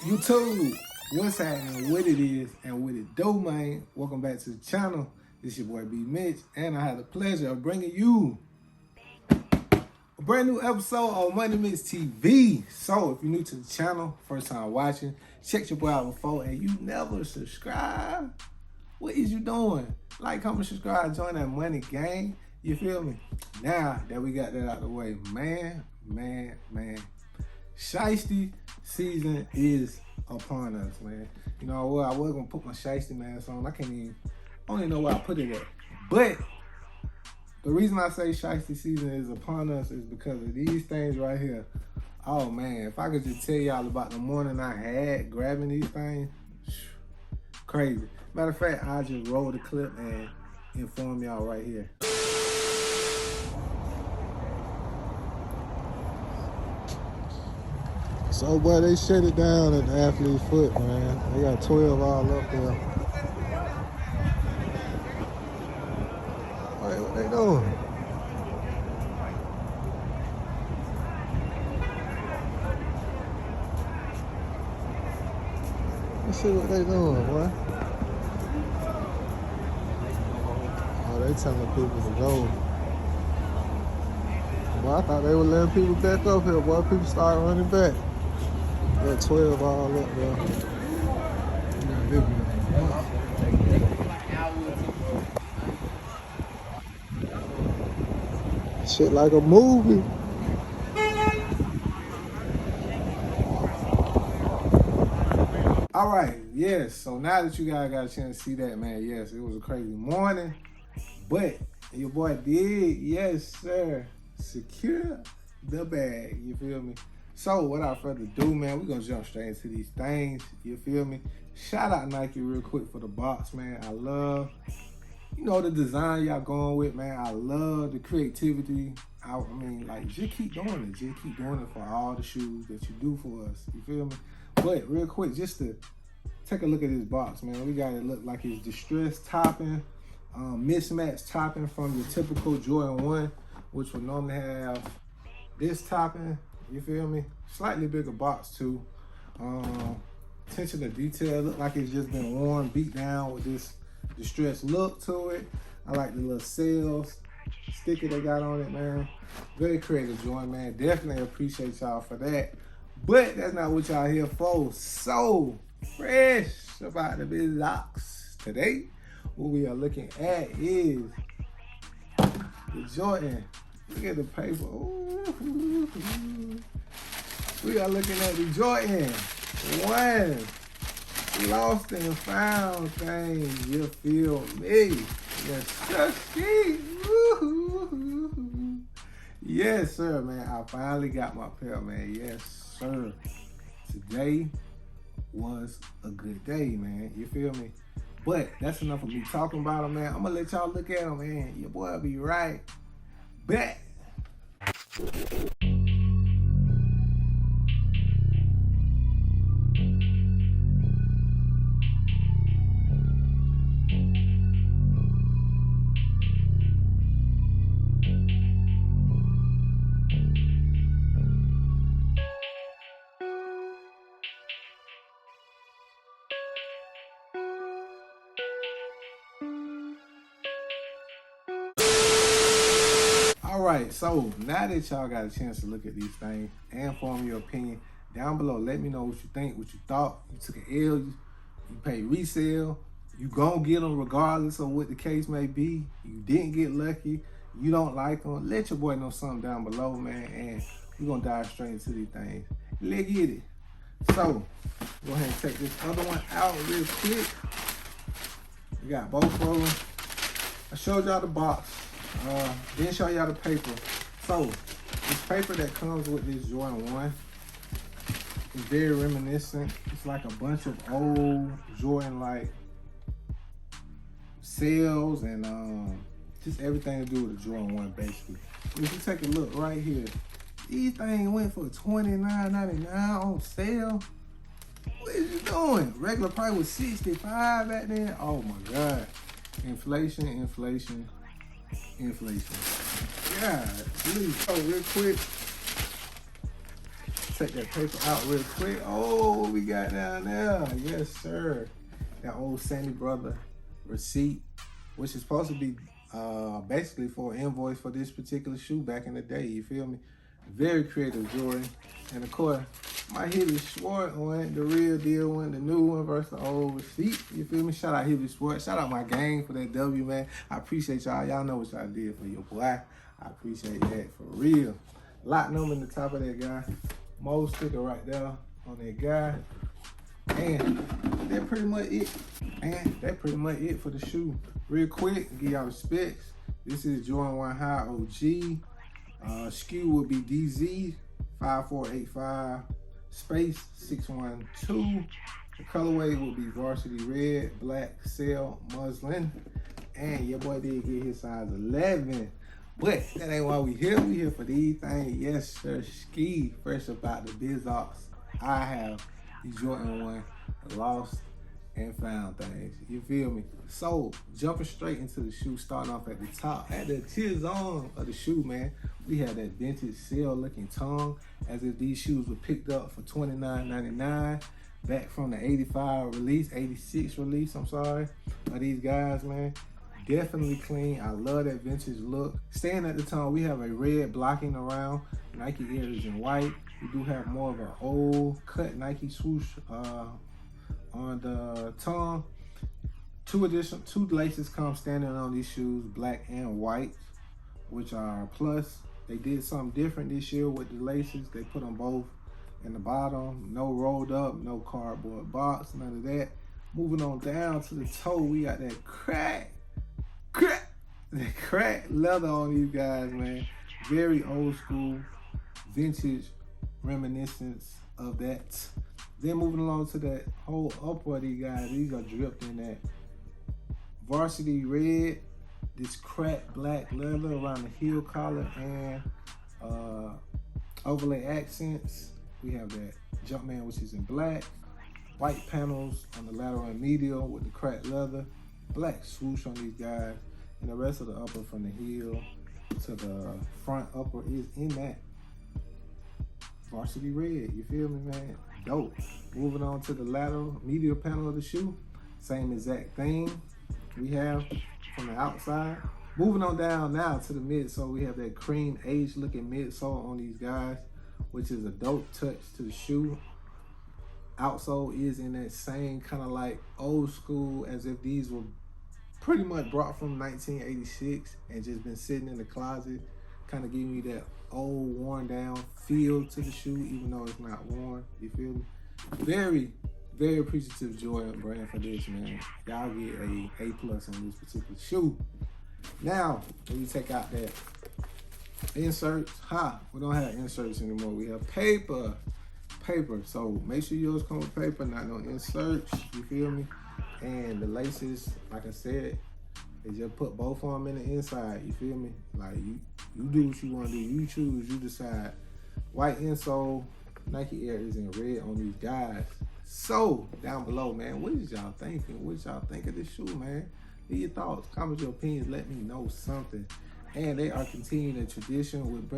YouTube, what's happening, what it is, and what it do, man. Welcome back to the channel. This your boy B Mitch, and I have the pleasure of bringing you a brand new episode of Money Mix TV. So, if you're new to the channel, first time watching, check your boy out before, and you never subscribe, what is you doing? Like, comment, subscribe, join that money gang. You feel me? Now that we got that out of the way, man. Shiesty season is upon us, man. You know what? I was gonna put my Shiesty mask on. I don't even know where I put it at. But the reason I say Shiesty season is upon us is because of these things right here. Oh man, if I could just tell y'all about the morning I had grabbing these things, crazy. Matter of fact, I'll just roll the clip and inform y'all right here. So, boy, they shut it down at the Athlete's Foot, man. They got 12 all up there. Hey, what they doing? Let's see what they doing, boy. Oh, they telling people to go. Boy, I thought they were letting people back up here, boy. People started running back. Got 12 all up there. Shit like a movie. All right, yes. So now that you guys got a chance to see that, man, yes, it was a crazy morning. But your boy did, yes, sir, secure the bag. You feel me? So, without further ado, man, we're going to jump straight into these things. You feel me? Shout out Nike real quick for the box, man. I love, the design y'all going with, man. I love the creativity. I mean, like, just keep doing it. Just keep doing it for all the shoes that you do for us. You feel me? But, real quick, just to take a look at this box, man. We got it look like it's distressed topping, mismatched topping from your typical Jordan 1, which would normally have this topping. You feel me? Slightly bigger box too. Attention to detail. Look like it's just been worn, beat down with this distressed look to it. I like the little sales sticker they got on it, man. Very creative joint, man. Definitely appreciate y'all for that. But that's not what y'all here for. So fresh about the business today. What we are looking at is the Jordan. Look at the paper. Ooh. We are looking at the Jordan 1 lost and found thing. You feel me? Yes, sir. Yes, sir, man. I finally got my pair, man. Yes, sir. Today was a good day, man. You feel me? But that's enough of me talking about them, man. I'm gonna let y'all look at them, man. Your boy will be right back. Alright, so now that y'all got a chance to look at these things and form your opinion, down below, let me know what you think, what you thought. You took an L, you paid resale, you gonna get them regardless of what the case may be. You didn't get lucky, you don't like them. Let your boy know something down below, man, and we're gonna dive straight into these things. Let's get it. So, go ahead and take this other one out real quick. We got both of them. I showed y'all the box. Then show y'all the paper. So, this paper that comes with this Jordan 1 is very reminiscent. It's like a bunch of old Jordan like sales and just everything to do with the Jordan 1 basically. If you take a look right here, these things went for $29.99 on sale. What is you doing? Regular price was $65 back then. Oh my God. Inflation. Yeah, please. Oh, real quick. take that paper out real quick. Oh, what we got down there? Yes, sir. That old Sandy Brother receipt, which is supposed to be basically for an invoice for this particular shoe back in the day. You feel me? Very creative jewelry. And of course, my Hibby Sport one, the real deal one, the new one versus the old receipt. You feel me? Shout out Hibby Sport. Shout out my gang for that W, man. I appreciate y'all. Y'all know what y'all did for your boy. I appreciate that for real. Lot number in the top of that guy. Mold sticker right there on that guy. And that's pretty much it. And that's pretty much it for the shoe. Real quick, give y'all the specs. This is Jordan 1 High OG. SKU will be DZ 5485 space 612. The colorway will be varsity red, black, sail, muslin. And your boy did get his size 11. But that ain't why we here. We here for these things. Yes, sir. Ski fresh about the BizOps. I have the Jordan 1 lost and found things. You feel me? So jumping straight into the shoe, starting off at the top, at the tears on of the shoe, man. We have that vintage sail looking tongue, as if these shoes were picked up for $29.99 back from the 85 release, 86 release, I'm sorry, of these guys, man. Definitely clean. I love that vintage look. Staying at the tongue, we have a red blocking around. Nike Air is in white. We do have more of an old cut Nike swoosh on the tongue. Two laces come standing on these shoes, black and white, which are plus. They did something different this year with the laces. They put them both in the bottom. No rolled up, no cardboard box, none of that. Moving on down to the toe, we got that crack leather on these guys, man. Very old school, vintage reminiscence of that. Then moving along to that whole upper of these guys, these are dripped in that varsity red, this cracked black leather around the heel collar and overlay accents. We have that Jumpman, which is in black, white panels on the lateral and medial with the cracked leather, black swoosh on these guys, and the rest of the upper from the heel to the front upper is in that varsity red. You feel me, man? Dope. Moving on to the lateral medial panel of the shoe, same exact thing we have from the outside. Moving on down now to the midsole, we have that cream aged looking midsole on these guys, which is a dope touch to the shoe. Outsole is in that same kind of like old school, as if these were pretty much brought from 1986 and just been sitting in the closet, kind of giving you that old worn down feel to the shoe, even though it's not worn. You feel me? Very, very appreciative Jordan brand for this, man. Y'all get a A+ on this particular shoe. Now, when you take out that inserts, we don't have inserts anymore. We have paper. So make sure yours come with paper, not no inserts. You feel me? And the laces, like I said, they just put both of them in the inside. You feel me? Like you do what you want to do. You choose. You decide. White insole. Nike Air is in red on these guys. So down below, man, what is y'all thinking? What y'all think of this shoe, man? Leave your thoughts, comment your opinions, let me know something. And they are continuing the tradition with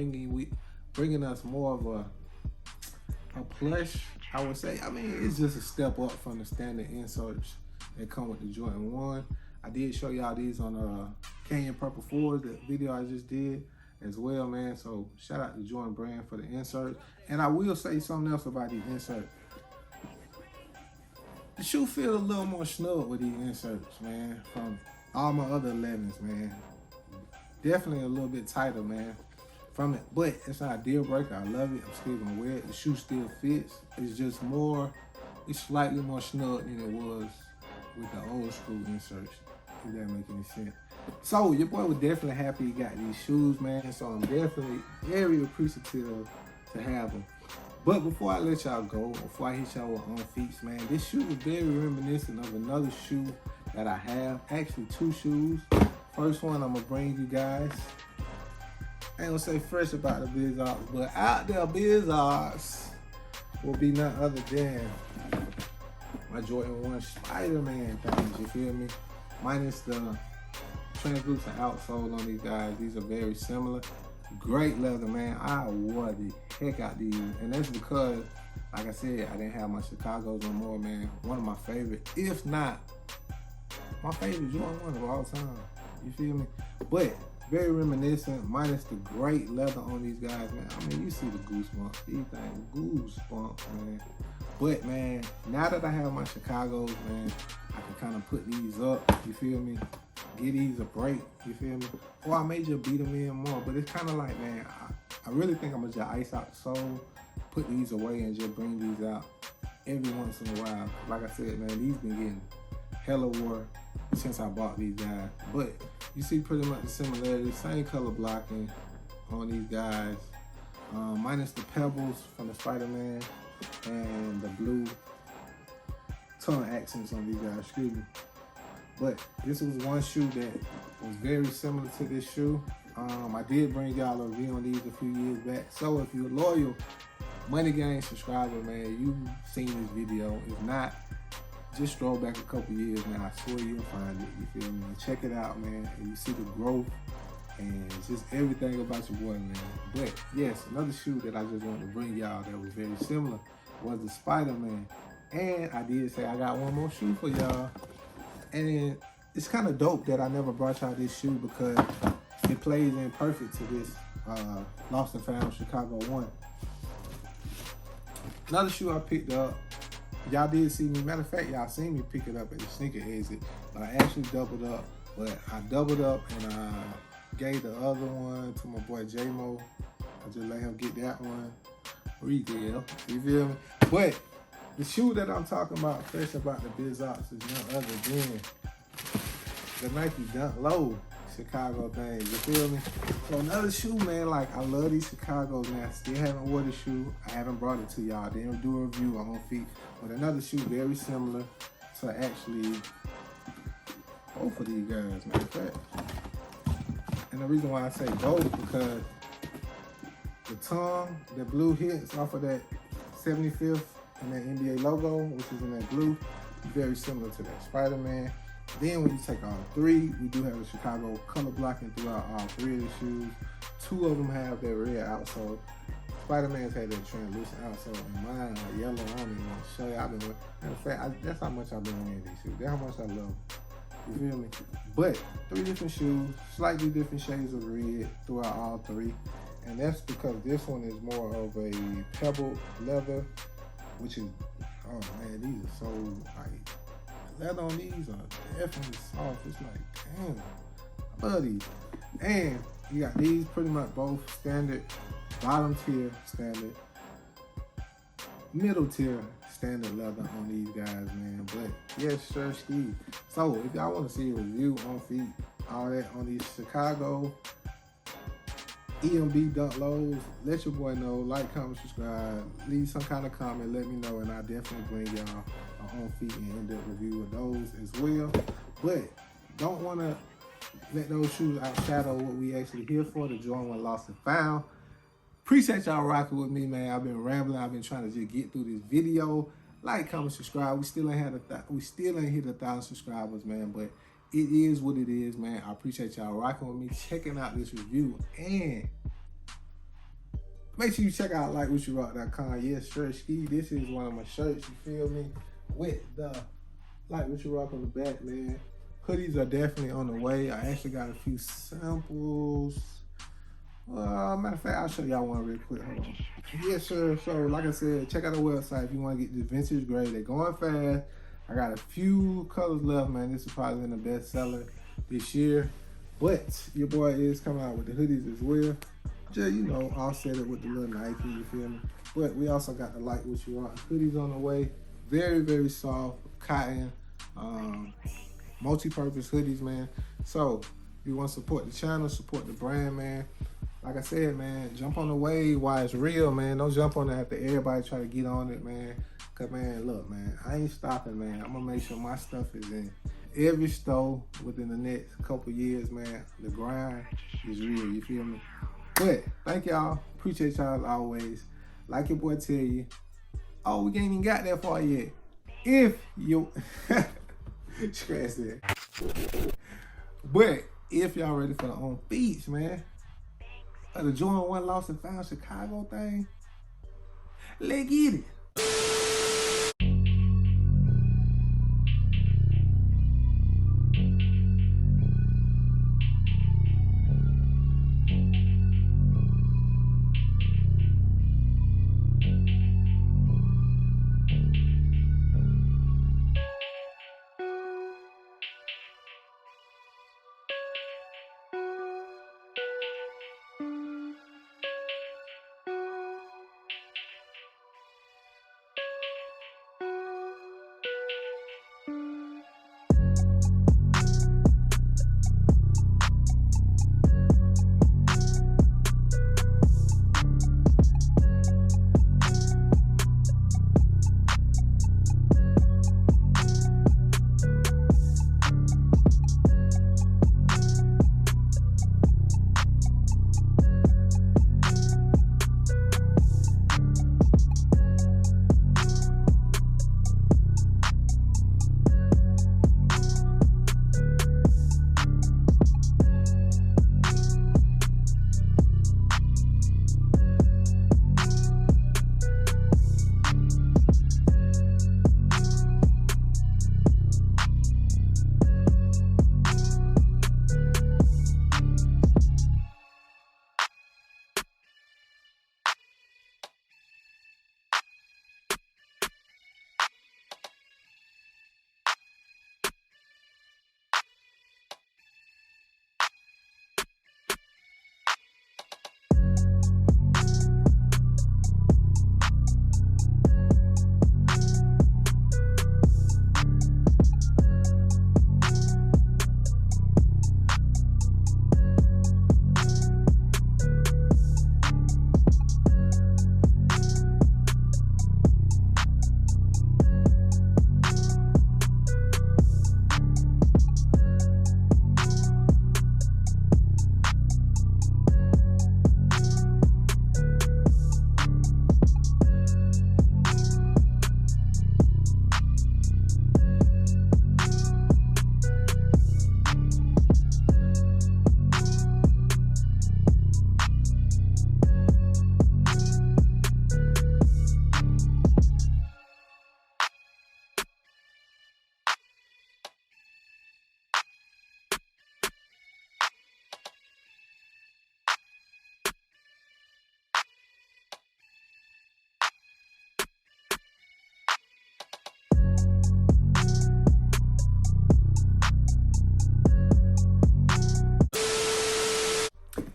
bringing us more of a plush, I would say. I mean, it's just a step up from the standard inserts that come with the Jordan 1. I did show y'all these on Canyon Purple 4, the video I just did as well, man. So shout out to Jordan brand for the inserts. And I will say something else about these inserts. The shoe feels a little more snug with these inserts, man, from all my other 11s, man. Definitely a little bit tighter, man, from it. But it's not a deal breaker. I love it. I'm still gonna wear it. The shoe still fits. It's just more, it's slightly more snug than it was with the old school inserts, if that make any sense. So your boy was definitely happy he got these shoes, man. So I'm definitely very appreciative to have them. But before I let y'all go, before I hit y'all with on feet, man, this shoe is very reminiscent of another shoe that I have. Actually, two shoes. First one I'm gonna bring you guys. I ain't gonna say fresh about the BizOps, but out there BizOps will be none other than my Jordan 1 Spider-Man things, you feel me? Minus the translucent outsole on these guys. These are very similar. Great leather, man. I wore the heck out these, and that's because, like I said, I didn't have my Chicago's no more, man. One of my favorite, if not my favorite Jordan 1 of all time. You feel me? But very reminiscent, minus the great leather on these guys, man. I mean, you see the goosebumps. These things, goosebumps, man. But, man, now that I have my Chicago's, man, I can kind of put these up, you feel me? Get these a break, you feel me? Or I may just beat them in more, but it's kind of like, man, I really think I'm going to just ice out the sole, put these away, and just bring these out every once in a while. Like I said, man, these been getting hella war since I bought these guys. But you see pretty much the similarities, same color blocking on these guys, minus the pebbles from the Spider-Man and the blue tongue accents on these guys, excuse me. But this was one shoe that was very similar to this shoe. I did bring y'all a review on these a few years back. So if you're a loyal Money Gang subscriber, man, you've seen this video. If not, just scroll back a couple years, man. I swear you'll find it, you feel me? Check it out, man, and you see the growth and just everything about your boy, man. But yes, another shoe that I just wanted to bring y'all that was very similar was the Spider-Man. And I did say I got one more shoe for y'all. And it's kind of dope that I never brought y'all this shoe because it plays in perfect to this Lost and Found Chicago 1. Another shoe I picked up, y'all did see me, matter of fact, y'all seen me pick it up at the sneaker exit, but I actually doubled up. But I doubled up and I gave the other one to my boy J-Mo. I just let him get that one retail, you feel me? But the shoe that I'm talking about, fresh about the BizOx, is none other than the Nike Dunk Low Chicago thing, you feel me? So another shoe, man, like I love these Chicagos, man. I still haven't worn the shoe. I haven't brought it to y'all. Didn't do a review on feet. But another shoe very similar to actually both of these guys, matter of fact. And the reason why I say both, because the tongue, the blue hits off of that 75th and that NBA logo, which is in that blue, very similar to that Spider-Man. Then when you take all three, we do have a Chicago color blocking throughout all three of the shoes. Two of them have that red outsole. Spider-Man's had that translucent outsole, and mine are yellow. I don't even want to show you. I've been wearing, matter of fact, that's how much I've been wearing these shoes. That's how much I love them. You feel me? But three different shoes, slightly different shades of red throughout all three. And that's because this one is more of a pebble leather, which is, oh man, these are so, like, leather on these are definitely soft. It's like, damn, I love these. And you got these pretty much both standard, bottom tier standard, middle tier standard leather on these guys, man. But yes, sure, Steve. So if y'all want to see a review on feet, all that on these Chicago EMB Dunk Lows, let your boy know. Like, comment, subscribe, leave some kind of comment, let me know, and I'll definitely bring y'all on feet and in-depth review of those as well. But don't want to let those shoes outshadow what we actually here for, the Jordan 1 Lost and Found. Appreciate y'all rocking with me, man. I've been rambling. I've been trying to just get through this video. Like, comment, subscribe. We still ain't hit 1,000 subscribers, man. But it is what it is, man. I appreciate y'all rocking with me, checking out this review, and make sure you check out LikeWhatYouRock.com. Yes, sure, Ski. This is one of my shirts. You feel me? With the Like What You Rock on the back, man. Hoodies are definitely on the way. I actually got a few samples. Matter of fact, I'll show y'all one real quick. Hold on. Yes, sir. So, like I said, check out the website if you want to get this vintage gray. They're going fast. I got a few colors left, man. This is probably been the best seller this year. But your boy is coming out with the hoodies as well. Just, you know, all set it with the little Nike, you feel me? But we also got the Like What You Rock hoodies on the way. Very, very soft, cotton, multi-purpose hoodies, man. So, if you want to support the channel, support the brand, man. Like I said, man, jump on the wave while it's real, man. Don't jump on it after everybody try to get on it, man. Cause, man, look, man, I ain't stopping, man. I'm gonna make sure my stuff is in every store within the next couple years, man. The grind is real, you feel me? But thank y'all. Appreciate y'all as always. Like your boy tell you. Oh, we ain't even got that far yet. If you scratch that. But if y'all ready for the on feet, man, the Jordan 1 Lost and Found Chicago thing. Let's get it.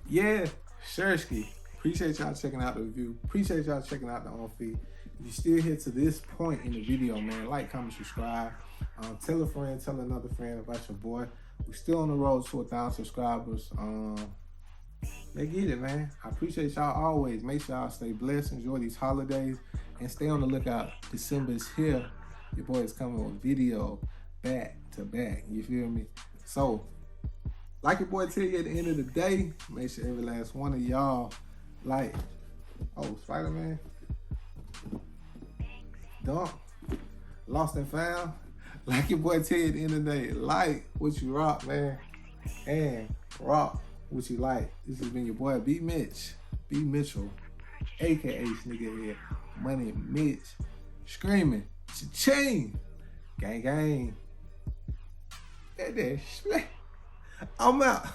Yeah, Shursky. Appreciate y'all checking out the review. Appreciate y'all checking out the on feed. If you're still here to this point in the video, man, like, comment, subscribe. Tell a friend, tell another friend about your boy. We're still on the road to 1,000 subscribers. Let's get it, man. I appreciate y'all always. Make sure y'all stay blessed, enjoy these holidays, and stay on the lookout. December is here. Your boy is coming with video back to back. You feel me? So, like your boy tell you at the end of the day, make sure every last one of y'all like, oh, Spider-Man, Dunk, Lost and Found. Like your boy tell you at the end of the day, like what you rock, man, and rock what you like. This has been your boy B Mitchell, aka Sneakerhead Money Mitch, screaming, cha-ching, gang gang. I'm out.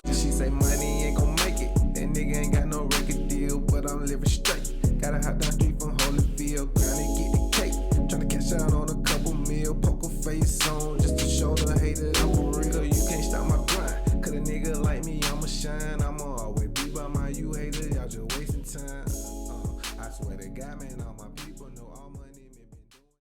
She say money ain't gon' make it. That nigga ain't got no record deal, but I'm living straight. Gotta hop down street from Holyfield, grind and get the cake. Tryna cash out on a couple mil, poker face on, just to show the hater I'm for real. You can't stop my grind, cause a nigga like me, I'ma shine. I'ma always be by my you haters, y'all just wasting time. I swear to God, man, all my people.